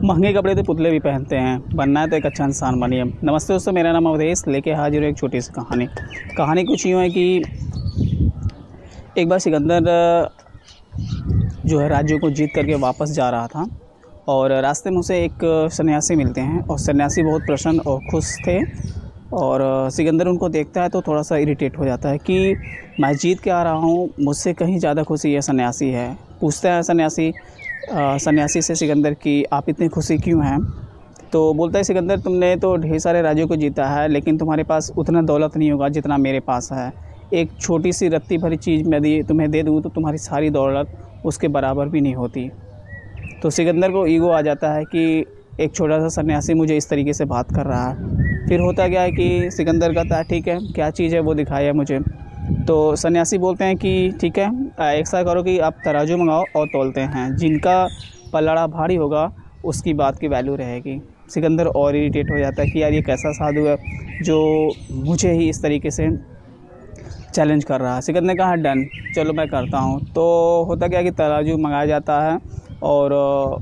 महंगे कपड़े तो पुतले भी पहनते हैं, बनना है तो एक अच्छा इंसान बनिए। नमस्ते दोस्तों, मेरा नाम अवधेश, लेके हाजिर हूँ एक छोटी सी कहानी कुछ यूँ है कि एक बार सिकंदर जो है राज्यों को जीत करके वापस जा रहा था और रास्ते में उसे एक सन्यासी मिलते हैं और सन्यासी बहुत प्रसन्न और खुश थे। और सिकंदर उनको देखता है तो थोड़ा सा इरिटेट हो जाता है कि मैं जीत के आ रहा हूँ, मुझसे कहीं ज़्यादा खुशी ये सन्यासी है। पूछता है सन्यासी से सिकंदर कि आप इतनी खुशी क्यों हैं। तो बोलता है सिकंदर, तुमने तो ढेर सारे राज्यों को जीता है, लेकिन तुम्हारे पास उतना दौलत नहीं होगा जितना मेरे पास है। एक छोटी सी रत्ती भरी चीज़ मैं तुम्हें दे दूँ तो तुम्हारी सारी दौलत उसके बराबर भी नहीं होती। तो सिकंदर को ईगो आ जाता है कि एक छोटा सा सन्यासी मुझे इस तरीके से बात कर रहा है। फिर होता क्या है कि सिकंदर कहता है ठीक है, क्या चीज़ है वो दिखाया मुझे। तो सन्यासी बोलते हैं कि ठीक है, ऐसा करो कि आप तराजू मंगाओ और तौलते हैं, जिनका पल्ला भारी होगा उसकी बात की वैल्यू रहेगी। सिकंदर और इरिटेट हो जाता है कि यार ये कैसा साधु है जो मुझे ही इस तरीके से चैलेंज कर रहा है। सिकंदर ने कहा डन, चलो मैं करता हूँ। तो होता क्या कि तराजू मंगाया जाता है और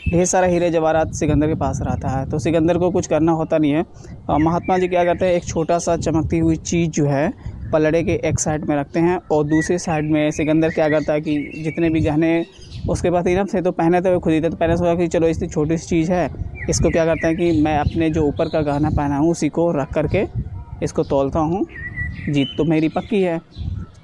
ढेर सारा हीरे जवाहरात सिकंदर के पास रहता है। तो सिकंदर को कुछ करना होता नहीं है। महात्मा जी क्या करते हैं, एक छोटा सा चमकती हुई चीज़ जो है पलड़े के एक साइड में रखते हैं और दूसरी साइड में सिकंदर क्या करता है कि जितने भी गहने उसके पास इनफ थे तो पहने थे, वो खुद ही थे। तो पहले सोचा कि चलो इतनी छोटी सी चीज़ है, इसको क्या करते हैं कि मैं अपने जो ऊपर का गहना पहना हूँ उसी को रख करके इसको तौलता हूँ, जीत तो मेरी पक्की है।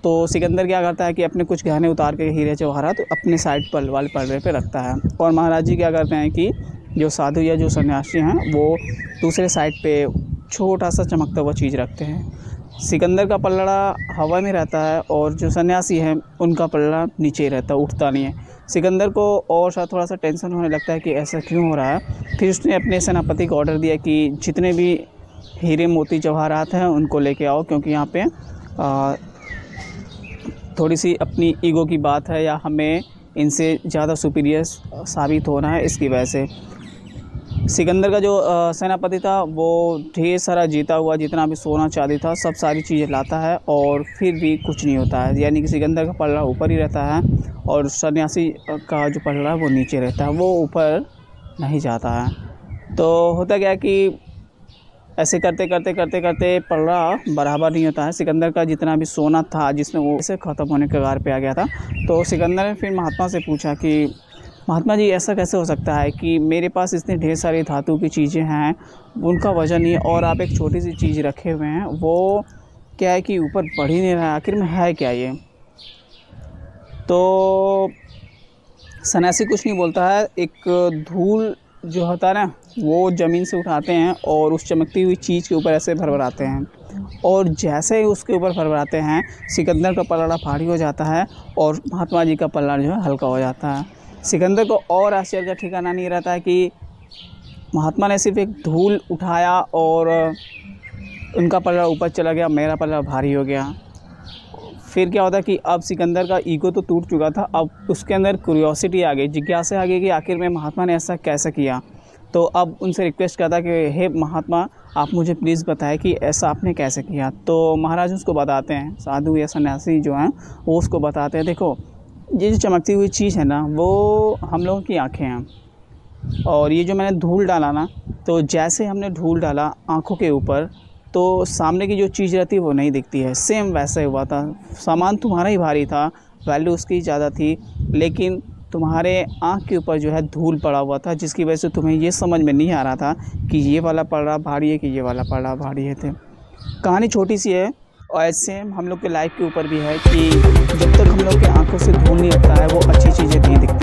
तो सिकंदर क्या करता है कि अपने कुछ गहने उतार के हीरे जवाहरात तो अपने साइड पर वाले पलड़े पे रखता है। और महाराज जी क्या करते हैं कि जो साधु या जो सन्यासी हैं वो दूसरे साइड पे छोटा सा चमकता हुआ चीज़ रखते हैं। सिकंदर का पल्ला हवा में रहता है और जो सन्यासी हैं उनका पल्ला नीचे रहता है, उठता नहीं है। सिकंदर को और साथ थोड़ा सा टेंशन होने लगता है कि ऐसा क्यों हो रहा है। फिर उसने अपने सेनापति को ऑर्डर दिया कि जितने भी हीरे मोती जवाहरात हैं उनको लेके आओ, क्योंकि यहाँ पे थोड़ी सी अपनी ईगो की बात है या हमें इनसे ज़्यादा सुपीरियर साबित होना है, इसकी वजह से। सिकंदर का जो सेनापति था वो ढेर सारा जीता हुआ जितना भी सोना चांदी था सब सारी चीज़ें लाता है और फिर भी कुछ नहीं होता है। यानी कि सिकंदर का पल्ला ऊपर ही रहता है और सन्यासी का जो पल्ला है वो नीचे रहता है, वो ऊपर नहीं जाता है। तो होता क्या कि ऐसे करते करते पल्ला बराबर नहीं होता है। सिकंदर का जितना भी सोना था जिसमें वो इसे ख़त्म होने के कगार पे आ गया था। तो सिकंदर ने फिर महात्मा से पूछा कि महात्मा जी ऐसा कैसे हो सकता है कि मेरे पास इतनी ढेर सारी धातु की चीज़ें हैं, उनका वज़न नहीं है और आप एक छोटी सी चीज़ रखे हुए हैं, वो क्या है कि ऊपर बढ़ ही नहीं रहा है, आखिर में है क्या ये। तो सन्यासी कुछ नहीं बोलता है। एक धूल जो होता है ना वो ज़मीन से उठाते हैं और उस चमकती हुई चीज़ के ऊपर ऐसे भरभराते हैं और जैसे ही उसके ऊपर भरभराते हैं सिकंदर का पल्ला भारी हो जाता है और महात्मा जी का पल्ला जो है हल्का हो जाता है। सिकंदर को और आश्चर्य का ठिकाना नहीं रहता है कि महात्मा ने सिर्फ एक धूल उठाया और उनका पल्ला ऊपर चला गया, मेरा पल्ला भारी हो गया। फिर क्या होता है कि अब सिकंदर का ईगो तो टूट चुका था, अब उसके अंदर क्यूरियोसिटी आ गई, जिज्ञासा आ गई कि आखिर में महात्मा ने ऐसा कैसे किया। तो अब उनसे रिक्वेस्ट करता कि हे महात्मा, आप मुझे प्लीज़ बताएं कि ऐसा आपने कैसे किया। तो महाराज उसको बताते हैं, साधु या सन्यासी जो हैं वो उसको बताते हैं, देखो ये जो चमकती हुई चीज़ है ना वो हम लोगों की आँखें हैं और ये जो मैंने धूल डाला ना, तो जैसे हमने धूल डाला आँखों के ऊपर तो सामने की जो चीज़ रहती है वो नहीं दिखती है। सेम वैसा ही हुआ था, सामान तुम्हारा ही भारी था, वैल्यू उसकी ज़्यादा थी, लेकिन तुम्हारे आँख के ऊपर जो है धूल पड़ा हुआ था, जिसकी वजह से तुम्हें ये समझ में नहीं आ रहा था कि ये वाला पल्ला भारी है कि ये वाला पल्ला भारी है। कहानी छोटी सी है और ऐसे हम लोग के लाइफ के ऊपर भी है कि जब तक हम लोग के आँखों से धूल नहीं हटता है वो अच्छी चीज़ें नहीं दिखती।